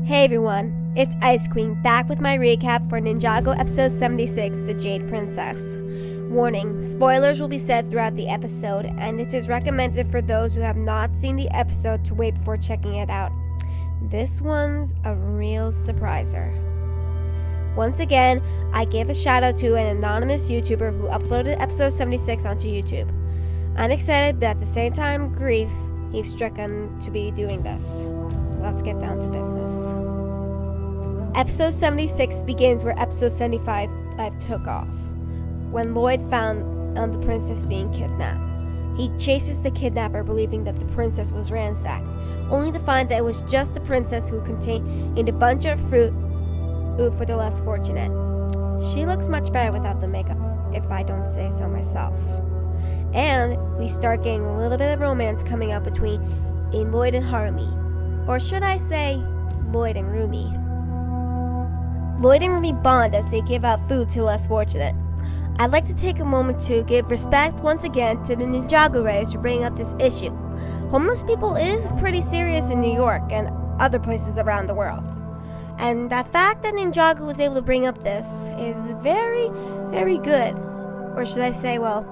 Hey everyone, it's Icequeen back with my recap for Ninjago episode 76, The Jade Princess. Warning, spoilers will be said throughout the episode, and it is recommended for those who have not seen the episode to wait before checking it out. This one's a real surpriser. Once again, I give a shout out to an anonymous YouTuber who uploaded episode 76 onto YouTube. I'm excited, but at the same time, grief, he's stricken to be doing this. Let's get down to business. Episode 76 begins where episode 75 took off, when Lloyd found the princess being kidnapped. He chases the kidnapper, believing that the princess was ransacked, only to find that it was just the princess who contained a bunch of fruit for the less fortunate. She looks much better without the makeup, if I don't say so myself. And we start getting a little bit of romance coming up between Lloyd and Harumi. Or should I say, Lloyd and Rumi. Lloyd and Rumi bond as they give out food to the less fortunate. I'd like to take a moment to give respect once again to the Ninjago writers for bringing up this issue. Homeless people is pretty serious in New York and other places around the world. And the fact that Ninjago was able to bring up this is very, very good. Or should I say, well,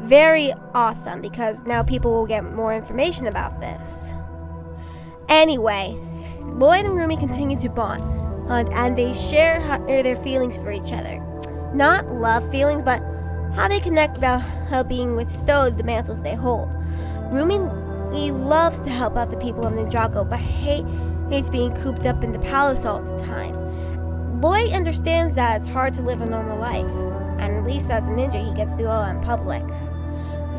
very awesome, because now people will get more information about this. Anyway, Lloyd and Rumi continue to bond, and they share their feelings for each other. Not love feelings, but how they connect about how being withstood the mantles they hold. Rumi loves to help out the people of Ninjago, but hates being cooped up in the palace all the time. Lloyd understands that it's hard to live a normal life, and at least as a ninja he gets to go out in public.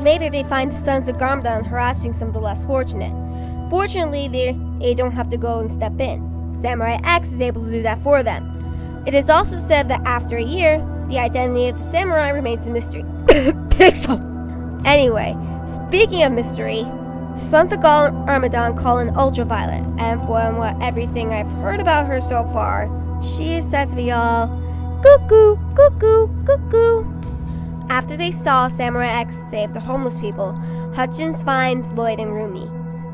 Later they find the sons of Garmadon harassing some of the less fortunate. Fortunately, they don't have to go and step in. Samurai X is able to do that for them. It is also said that after a year, the identity of the samurai remains a mystery. Pixel! Anyway, speaking of mystery, the sons of Garmadon call in Ultraviolet, and from everything I've heard about her so far, she is said to be all cuckoo, cuckoo, cuckoo. After they saw Samurai X save the homeless people, Hutchins finds Lloyd and Rumi.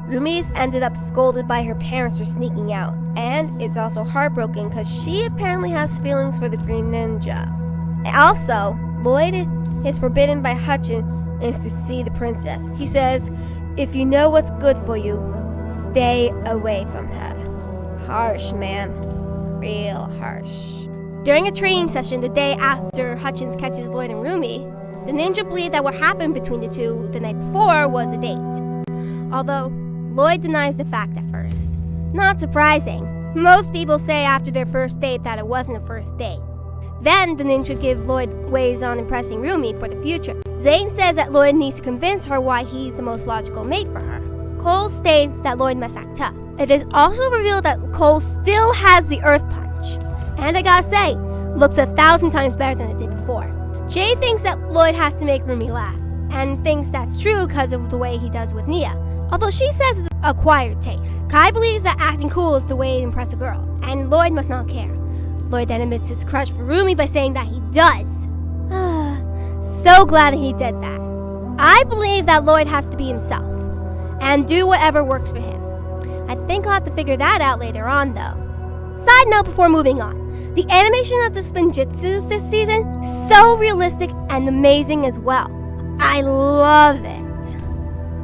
Rumi's ended up scolded by her parents for sneaking out, and is also heartbroken because she apparently has feelings for the Green Ninja. Also, Lloyd is forbidden by Hutchins to see the princess. He says, if you know what's good for you, stay away from her. Harsh, man. Real harsh. During a training session the day after Hutchins catches Lloyd and Rumi, the ninja believed that what happened between the two the night before was a date. Although Lloyd denies the fact at first. Not surprising. Most people say after their first date that it wasn't a first date. Then the ninja gives Lloyd ways on impressing Rumi for the future. Zane says that Lloyd needs to convince her why he's the most logical mate for her. Cole states that Lloyd must act tough. It is also revealed that Cole still has the Earth Punch. And I gotta say, looks 1,000 times better than it did before. Jade thinks that Lloyd has to make Rumi laugh, and thinks that's true because of the way he does with Nia. Although she says it's acquired taste. Kai believes that acting cool is the way to impress a girl, and Lloyd must not care. Lloyd then admits his crush for Rumi by saying that he does. So glad he did that. I believe that Lloyd has to be himself, and do whatever works for him. I think I'll have to figure that out later on though. Side note before moving on. The animation of the spinjitzus this season is so realistic and amazing as well. I love it.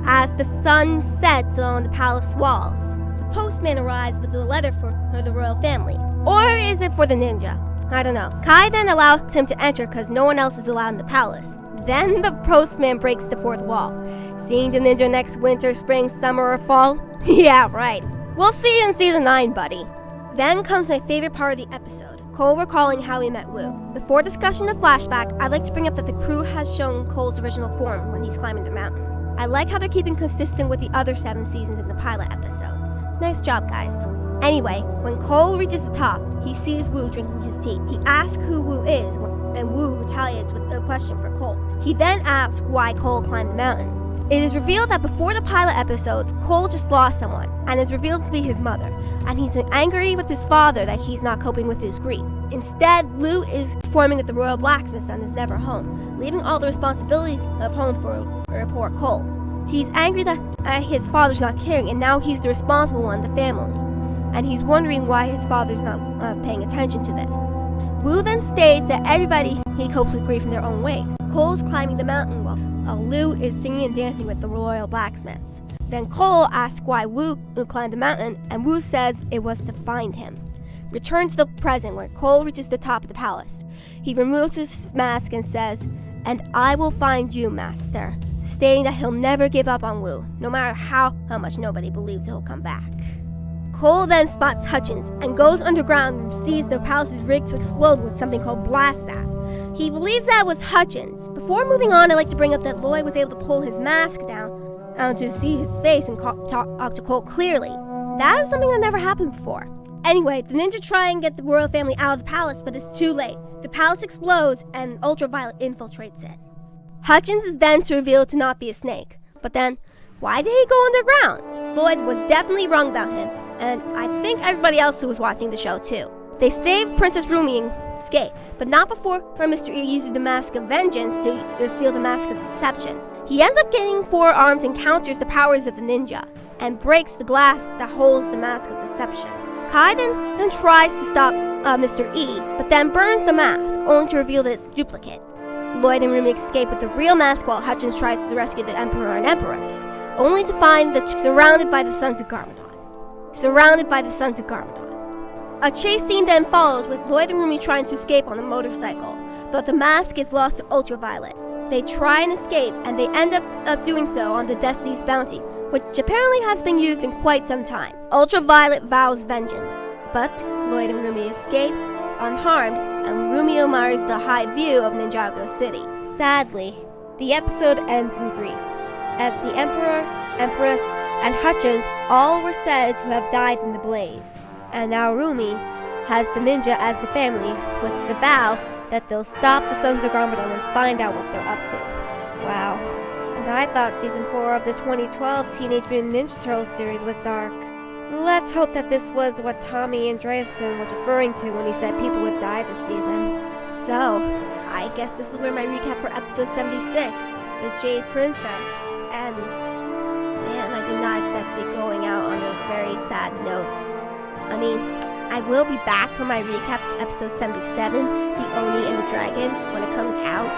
As the sun sets along the palace walls, the postman arrives with a letter for the royal family. Or is it for the ninja? I don't know. Kai then allows him to enter because no one else is allowed in the palace. Then the postman breaks the fourth wall. Seeing the ninja next winter, spring, summer, or fall? Yeah, right. We'll see you in season 9, buddy. Then comes my favorite part of the episode, Cole recalling how he met Wu. Before discussing the flashback, I'd like to bring up that the crew has shown Cole's original form when he's climbing the mountain. I like how they're keeping consistent with the other 7 seasons in the pilot episodes. Nice job, guys. Anyway, when Cole reaches the top, he sees Wu drinking his tea. He asks who Wu is, and Wu retaliates with a question for Cole. He then asks why Cole climbed the mountain. It is revealed that before the pilot episodes, Cole just lost someone, and is revealed to be his mother, and he's angry with his father that he's not coping with his grief. Instead, Lu is performing at the Royal Blacksmith and is never home, leaving all the responsibilities of home for poor Cole. He's angry that his father's not caring, and now he's the responsible one in the family. and he's wondering why his father's not paying attention to this. Wu then states that everybody he copes with grief in their own ways. Cole's climbing the mountain while Lu is singing and dancing with the royal blacksmiths. Then Cole asks why Wu climbed the mountain, and Wu says it was to find him. Return to the present, where Cole reaches the top of the palace. He removes his mask and says, "And I will find you, master," stating that he'll never give up on Wu, no matter how much nobody believes he'll come back. Cole then spots Hutchins and goes underground and sees the palace is rigged to explode with something called blast staff. He believes that was Hutchins. Before moving on, I'd like to bring up that Lloyd was able to pull his mask down to see his face and talk to Cole clearly. That is something that never happened before. Anyway, the ninja try and get the royal family out of the palace, but it's too late. The palace explodes and Ultraviolet infiltrates it. Hutchins is then revealed to not be a snake. But then, why did he go underground? Lloyd was definitely wrong about him, and I think everybody else who was watching the show too. They saved Princess Rumi and escape, but not before Mr. E uses the Mask of Vengeance to steal the Mask of Deception. He ends up getting 4 arms and counters the powers of the ninja, and breaks the glass that holds the Mask of Deception. Kai then tries to stop Mr. E, but then burns the mask, only to reveal that it's a duplicate. Lloyd and Rumi escape with the real mask while Hutchins tries to rescue the Emperor and Empress, only to find that surrounded by the Sons of Garmadon. A chase scene then follows with Lloyd and Rumi trying to escape on a motorcycle, but the mask is lost to Ultraviolet. They try and escape, and they end up doing so on the Destiny's Bounty, which apparently has been used in quite some time. Ultraviolet vows vengeance, but Lloyd and Rumi escape unharmed, and Rumi admires the high view of Ninjago City. Sadly, the episode ends in grief, as the Emperor, Empress, and Hutchins all were said to have died in the blaze, and now Rumi has the ninja as the family, with the vow that they'll stop the Sons of Garmadon and find out what they're up to. Wow. And I thought Season 4 of the 2012 Teenage Mutant Ninja Turtles series was dark. Let's hope that this was what Tommy Andreasen was referring to when he said people would die this season. So, I guess this is where my recap for episode 76, the Jade Princess, ends. And I did not expect to be going out on a very sad note. I mean, I will be back for my recap of episode 77, The Oni and the Dragon, when it comes out.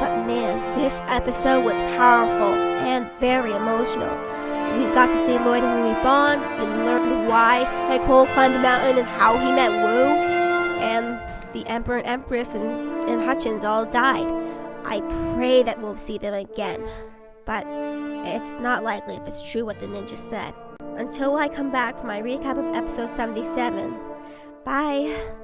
But man, this episode was powerful and very emotional. We got to see Lloyd and Rumi bond, and learn why Cole climbed the mountain and how he met Wu. And the Emperor and Empress and Hutchins all died. I pray that we'll see them again. But it's not likely if it's true what the ninja said. Until I come back for my recap of episode 77. Bye.